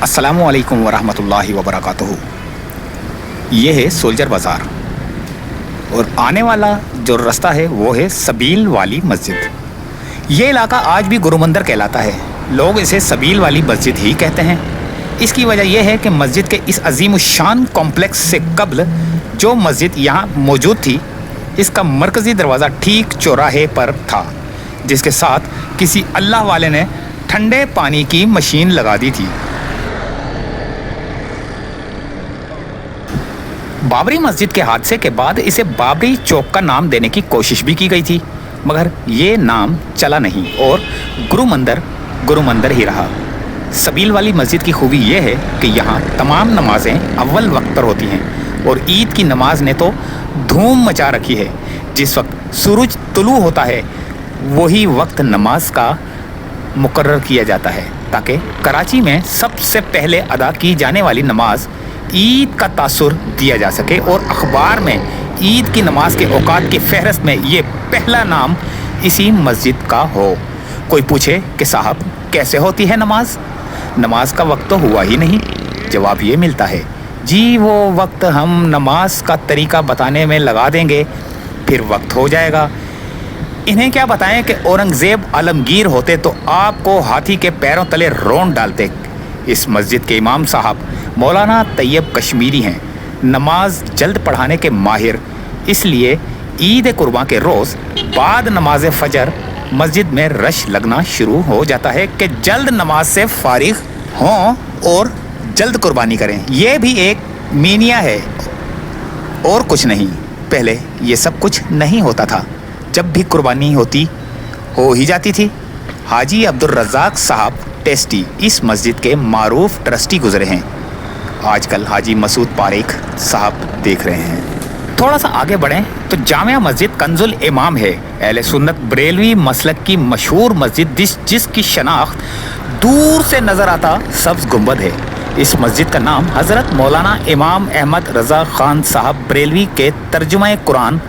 अस्सलामु अलैकुम वरहमतुल्लाहि वबरकातुहू। ये है सोल्जर बाज़ार और आने वाला जो रास्ता है वो है सबील वाली मस्जिद। ये इलाका आज भी गुरु मंदिर कहलाता है। लोग इसे सबील वाली मस्जिद ही कहते हैं। इसकी वजह यह है कि मस्जिद के इस अजीम शान कॉम्प्लेक्स से कब्ल जो मस्जिद यहाँ मौजूद थी, इसका मरकज़ी दरवाज़ा ठीक चौराहे पर था, जिसके साथ किसी अल्लाह वाले ने ठंडे पानी की मशीन लगा दी थी। बाबरी मस्जिद के हादसे के बाद इसे बाबरी चौक का नाम देने की कोशिश भी की गई थी, मगर ये नाम चला नहीं और गुरु मंदिर ही रहा। सबील वाली मस्जिद की खूबी ये है कि यहाँ तमाम नमाज़ें अव्वल वक्त पर होती हैं और ईद की नमाज ने तो धूम मचा रखी है। जिस वक्त सूरज तुलू होता है वही वक्त नमाज का मुकर्रर किया जाता है, ताकि कराची में सबसे पहले अदा की जाने वाली नमाज ईद का तासुर दिया जा सके और अखबार में ईद की नमाज के औकात की फहरिस्त में ये पहला नाम इसी मस्जिद का हो। कोई पूछे कि साहब कैसे होती है नमाज का वक्त तो हुआ ही नहीं। जवाब ये मिलता है, जी वो वक्त हम नमाज का तरीका बताने में लगा देंगे, फिर वक्त हो जाएगा। इन्हें क्या बताएं कि औरंगज़ेब आलमगीर होते तो आपको हाथी के पैरों तले रोंद डालते। इस मस्जिद के इमाम साहब मौलाना तैयब कश्मीरी हैं, नमाज जल्द पढ़ाने के माहिर। इसलिए ईद कुर्बान के रोज़ बाद नमाज फजर मस्जिद में रश लगना शुरू हो जाता है कि जल्द नमाज से फारिग हों और जल्द कुर्बानी करें। यह भी एक मीनिया है और कुछ नहीं। पहले ये सब कुछ नहीं होता था, जब भी कुर्बानी हो ही जाती थी। हाजी अब्दुल रज़ाक साहब टेस्टी इस मस्जिद के मारूफ ट्रस्टी गुजरे हैं। आजकल हाजी मसूद पारेख साहब देख रहे हैं। थोड़ा सा आगे बढ़ें तो जामिया मस्जिद कंजुल इमाम है। अहले सुन्नत बरेलवी मसलक की मशहूर मस्जिद जिसकी शनाख्त दूर से नज़र आता सब्ज़ गुंबद है। इस मस्जिद का नाम हज़रत मौलाना इमाम अहमद रज़ा ख़ान साहब बरेलवी के तर्जुमा कुरान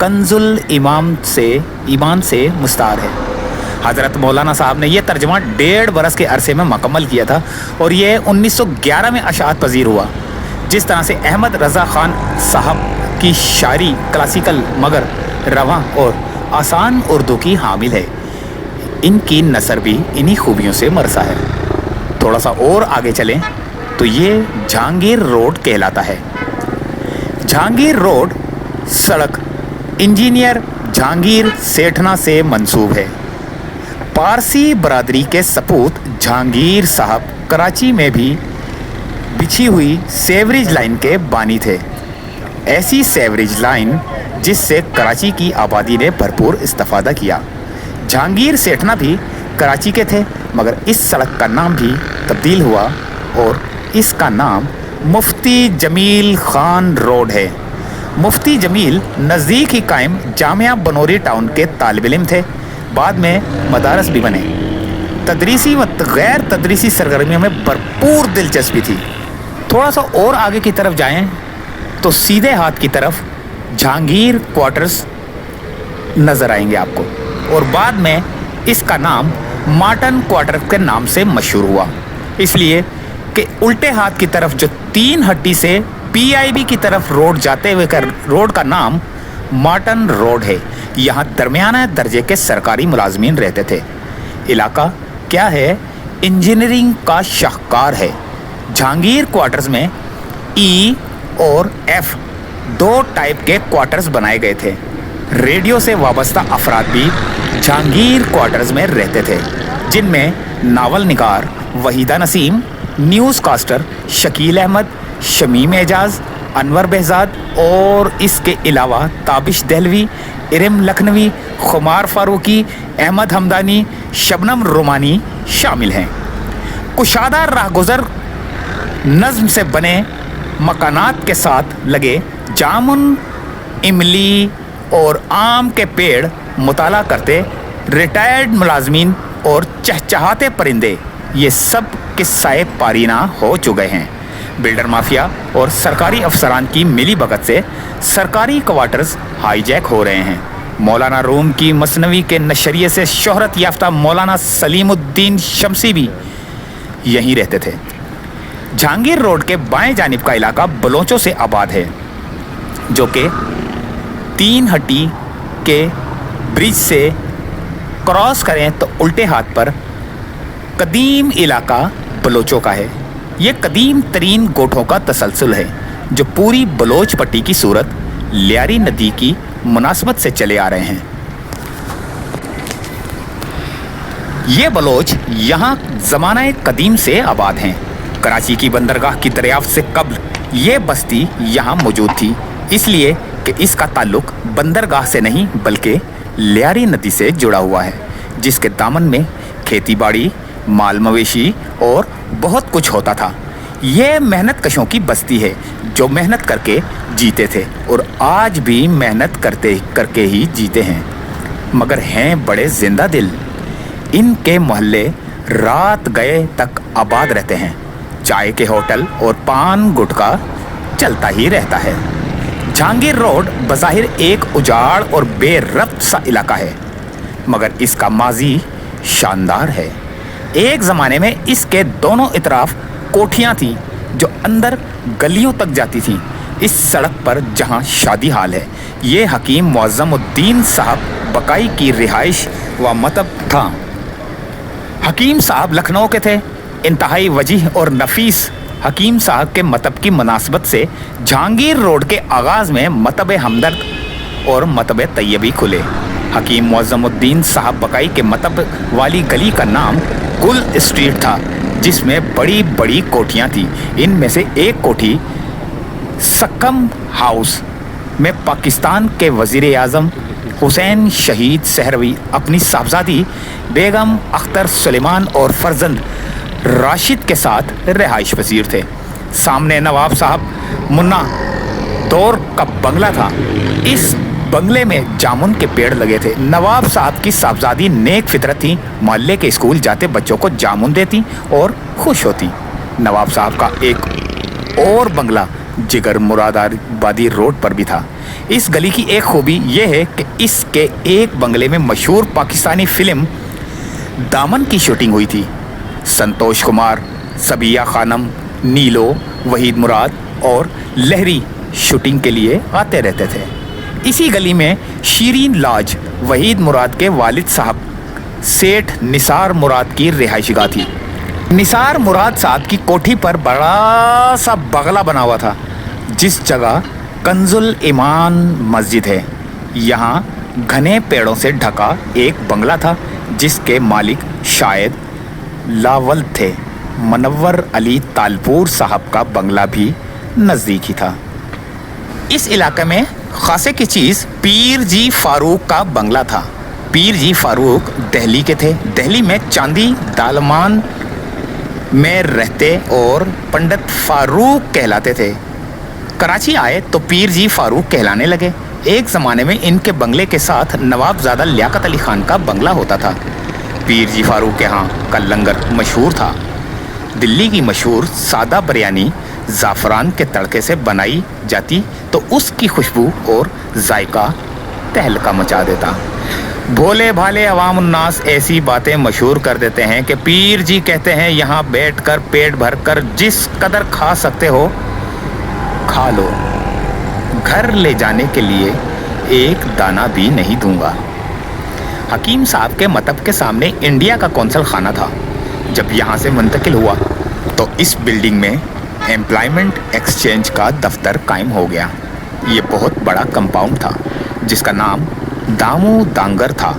कंजुल ईमान से मुस्तार है। हज़रत मौलाना साहब ने यह तर्जुमा 1.5 बरस के अरसे में मुकम्मल किया था और यह 1911 में अशात पजीर हुआ। जिस तरह से अहमद रज़ा ख़ान साहब की शायरी क्लासिकल मगर रवां और आसान उर्दू की हामिल है, इनकी नसर भी इन्हीं खूबियों से मरसा है। थोड़ा सा और आगे चलें तो ये जहांगीर रोड कहलाता है। जहांगीर रोड सड़क इंजीनियर जहांगीर सेठना से मंसूब है। पारसी बरादरी के सपूत जहांगीर साहब कराची में भी बिछी हुई सेवरेज लाइन के बानी थे। ऐसी सेवरेज लाइन जिससे कराची की आबादी ने भरपूर इस्तेफादा किया। जहांगीर सेठना भी कराची के थे, मगर इस सड़क का नाम भी तब्दील हुआ और इसका नाम मुफ्ती जमील खान रोड है। मुफ्ती जमील नज़दीक ही कायम जामिया बनोरी टाउन के तालिब इल्म थे। बाद में मदारस भी बने। तदरीसी व गैर तदरीसी सरगर्मियों में भरपूर दिलचस्पी थी। थोड़ा सा और आगे की तरफ जाएं तो सीधे हाथ की तरफ जहांगीर क्वार्टर्स नज़र आएंगे आपको, और बाद में इसका नाम मार्टन क्वार्टर के नाम से मशहूर हुआ, इसलिए कि उल्टे हाथ की तरफ जो 3 हट्टी से PIB की तरफ रोड जाते हुए रोड का नाम मार्टन रोड है। यहाँ दरमियाना दर्जे के सरकारी मुलाजमीन रहते थे। इलाका क्या है, इंजीनियरिंग का शाहकार है। जहांगीर क्वार्टर्स में E और F 2 टाइप के क्वार्टर्स बनाए गए थे। रेडियो से वाबस्ता अफराद भी जहांगीर क्वार्टर्स में रहते थे, जिनमें नावल निगार Wahida Naseem, newscaster Shakeel Ahmed, Shamim Ejaz, Anwar behzad और इसके अलावा ताबिश दहलवी, इरम लखनवी, खुमार फारूकी, अहमद हमदानी, शबनम रोमानी शामिल हैं। कुशादा राहगुज़र नज़्म से बने मकानात के साथ लगे जामुन, इमली और आम के पेड़ मुताला करते रिटायर्ड मुलाजमीन और चहचहाते परिंदे, ये सब किस्साए पारीना हो चुके हैं। बिल्डर माफिया और सरकारी अफसरान की मिली भगत से सरकारी क्वार्टर्स हाईजैक हो रहे हैं। मौलाना रूम की मसनवी के नशरिये से शोहरत याफ्ता मौलाना सलीमुद्दीन शमसी भी यहीं रहते थे। जहांगीर रोड के बाएं जानिब का इलाका बलोचों से आबाद है, जो कि तीन हट्टी के ब्रिज से क्रॉस करें तो उल्टे हाथ पर कदीम इलाका बलोचों का है। ये कदीम तरीन गोठों का तसलसल है जो पूरी बलोच पट्टी की सूरत लियारी नदी की मुनासबत से चले आ रहे हैं। ये बलोच यहाँ ज़माना कदीम से आबाद हैं। कराची की बंदरगाह की दरियाफ्त से कब्ल ये बस्ती यहाँ मौजूद थी, इसलिए कि इसका ताल्लुक बंदरगाह से नहीं बल्कि लियारी नदी से जुड़ा हुआ है, जिसके दामन में खेती बाड़ी, माल मवेशी और बहुत कुछ होता था। ये मेहनत कशों की बस्ती है जो मेहनत करके जीते थे और आज भी मेहनत करके ही जीते हैं, मगर हैं बड़े जिंदा दिल। इनके मोहल्ले रात गए तक आबाद रहते हैं। चाय के होटल और पान गुटखा चलता ही रहता है। जहांगीर रोड बज़ाहिर एक उजाड़ और बेरब्त सा इलाका है, मगर इसका माजी शानदार है। एक ज़माने में इसके दोनों इतराफ कोठियाँ थीं जो अंदर गलियों तक जाती थीं। इस सड़क पर जहाँ शादी हाल है, ये हकीम मुअज़्ज़मुद्दीन साहब बकाई की रिहाइश व मतब था। हकीम साहब लखनऊ के थे। इंतहाई वजीह और नफीस हकीम साहब के मतब की मुनासबत से जहांगीर रोड के आगाज़ में मतब हमदर्द और मतब तैयबी खुले। हकीम मुअज़्ज़मुद्दीन साहब बकाई के मतब वाली गली का नाम गुल स्ट्रीट था, जिसमें बड़ी बड़ी कोठियाँ थीं। इनमें से एक कोठी सक्कम हाउस में पाकिस्तान के वज़ीर आज़म हुसैन शहीद सहरवी अपनी साहबजादी बेगम अख्तर सुलेमान और फर्जंद राशिद के साथ रिहाइश पसीर थे। सामने नवाब साहब मुन्ना दौर का बंगला था। इस बंगले में जामुन के पेड़ लगे थे। नवाब साहब की साहबजादी नेक फितरत थी। मोहल्ले के स्कूल जाते बच्चों को जामुन देती और खुश होती। नवाब साहब का एक और बंगला जिगर मुरादाबादी रोड पर भी था। इस गली की एक खूबी यह है कि इसके एक बंगले में मशहूर पाकिस्तानी फिल्म दामन की शूटिंग हुई थी। संतोष कुमार, सबिया खानम, नीलो, वहीद मुराद और लहरी शूटिंग के लिए आते रहते थे। इसी गली में शीरीन लाज वहीद मुराद के वालिद साहब सेठ निसार मुराद की रिहाइशगाह थी। निसार मुराद साहब की कोठी पर बड़ा सा बंगला बना हुआ था, जिस जगह कंजुल ईमान मस्जिद है। यहाँ घने पेड़ों से ढका एक बंगला था, जिसके मालिक शायद लावल थे। मनव्वर अली तालपुर साहब का बंगला भी नज़दीक ही था। इस इलाके में खासे की चीज़ पीर जी फारूक का बंगला था। पीर जी फारूक दिल्ली के थे। दिल्ली में चांदी दालमान में रहते और पंडित फारूक कहलाते थे। कराची आए तो पीर जी फारूक कहलाने लगे। एक ज़माने में इनके बंगले के साथ नवाबजादा लियाकत अली खान का बंगला होता था। पीर जी फारूक के यहाँ का लंगर मशहूर था। दिल्ली की मशहूर सादा बिरयानी ज़ाफ़रान के तड़के से बनाई जाती तो उसकी खुशबू और जायका तहलका मचा देता। भोले भाले अवाम उन्नास ऐसी बातें मशहूर कर देते हैं कि पीर जी कहते हैं यहाँ बैठकर पेट भरकर जिस कदर खा सकते हो खा लो, घर ले जाने के लिए एक दाना भी नहीं दूंगा। हकीम साहब के मतब के सामने इंडिया का कौंसल खाना था। जब यहाँ से मुंतकिल हुआ तो इस बिल्डिंग में एम्प्लॉयमेंट एक्सचेंज का दफ्तर कायम हो गया। ये बहुत बड़ा कंपाउंड था जिसका नाम दामू दांगर था।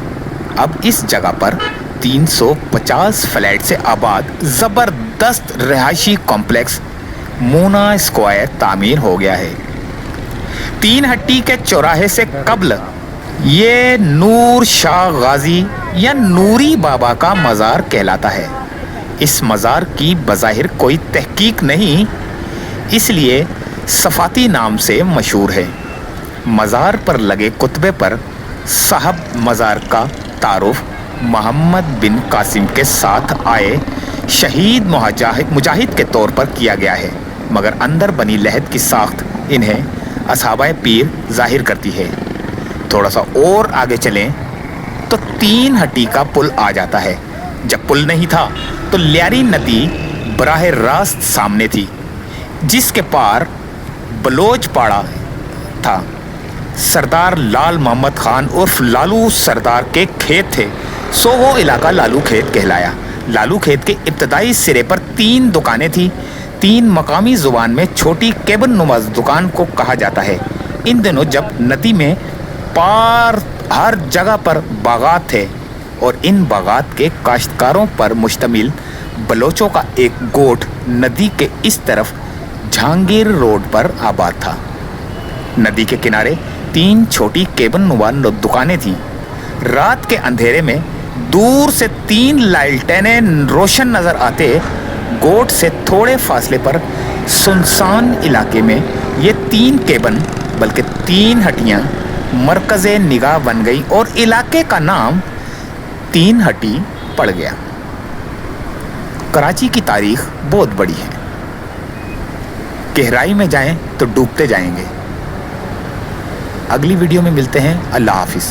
अब इस जगह पर 350 फ्लैट से आबाद ज़बरदस्त रिहायशी कॉम्प्लेक्स मूना स्क्वायर तामीर हो गया है। तीन हट्टी के चौराहे से कब्ल ये नूर शाह गाजी या नूरी बाबा का मज़ार कहलाता है। इस मज़ार की बज़ाहिर कोई तहकीक नहीं, इसलिए सफ़ाती नाम से मशहूर है। मज़ार पर लगे कुतबे पर साहब मज़ार का तारुफ मोहम्मद बिन कासिम के साथ आए शहीद मुजाहिद के तौर पर किया गया है, मगर अंदर बनी लहद की साख्त इन्हें असहाबाए पीर ज़ाहिर करती है। थोड़ा सा और आगे चलें तो 3 हटी का पुल आ जाता है। जब पुल नहीं था तो ल्यारी नदी बराह रास्त सामने थी, जिसके पार बलोचपाड़ा था। सरदार लाल मोहम्मद खान उर्फ लालू सरदार के खेत थे, सो वो इलाका लालू खेत कहलाया। लालू खेत के इब्तदाई सिरे पर 3 दुकानें थी। 3 मकामी ज़ुबान में छोटी केबिन नुमा दुकान को कहा जाता है। इन दिनों जब नदी में पार हर जगह पर बागात थे और इन बागात के काश्तकारों पर मुश्तमिल बलोचों का एक गोठ नदी के इस तरफ जहांगीर रोड पर आबाद था। नदी के किनारे 3 छोटी केबिन नुमा दुकानें थीं। रात के अंधेरे में दूर से 3 लालटेनें रोशन नजर आते गोट से थोड़े फासले पर सुनसान इलाके में ये 3 केबिन बल्कि 3 हटियां मरकज़े निगाह बन गई और इलाके का नाम 3 हटी पड़ गया। कराची की तारीख बहुत बड़ी है। गहराई में जाएं तो डूबते जाएंगे। अगली वीडियो में मिलते हैं। अल्लाह हाफिज़।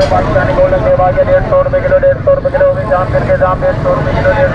पाकिस्तानी गोल्डन सेवा के 150 रुपए किलो, 150 रुपए किलो, जाम करके जाम 150 रुपए किलो।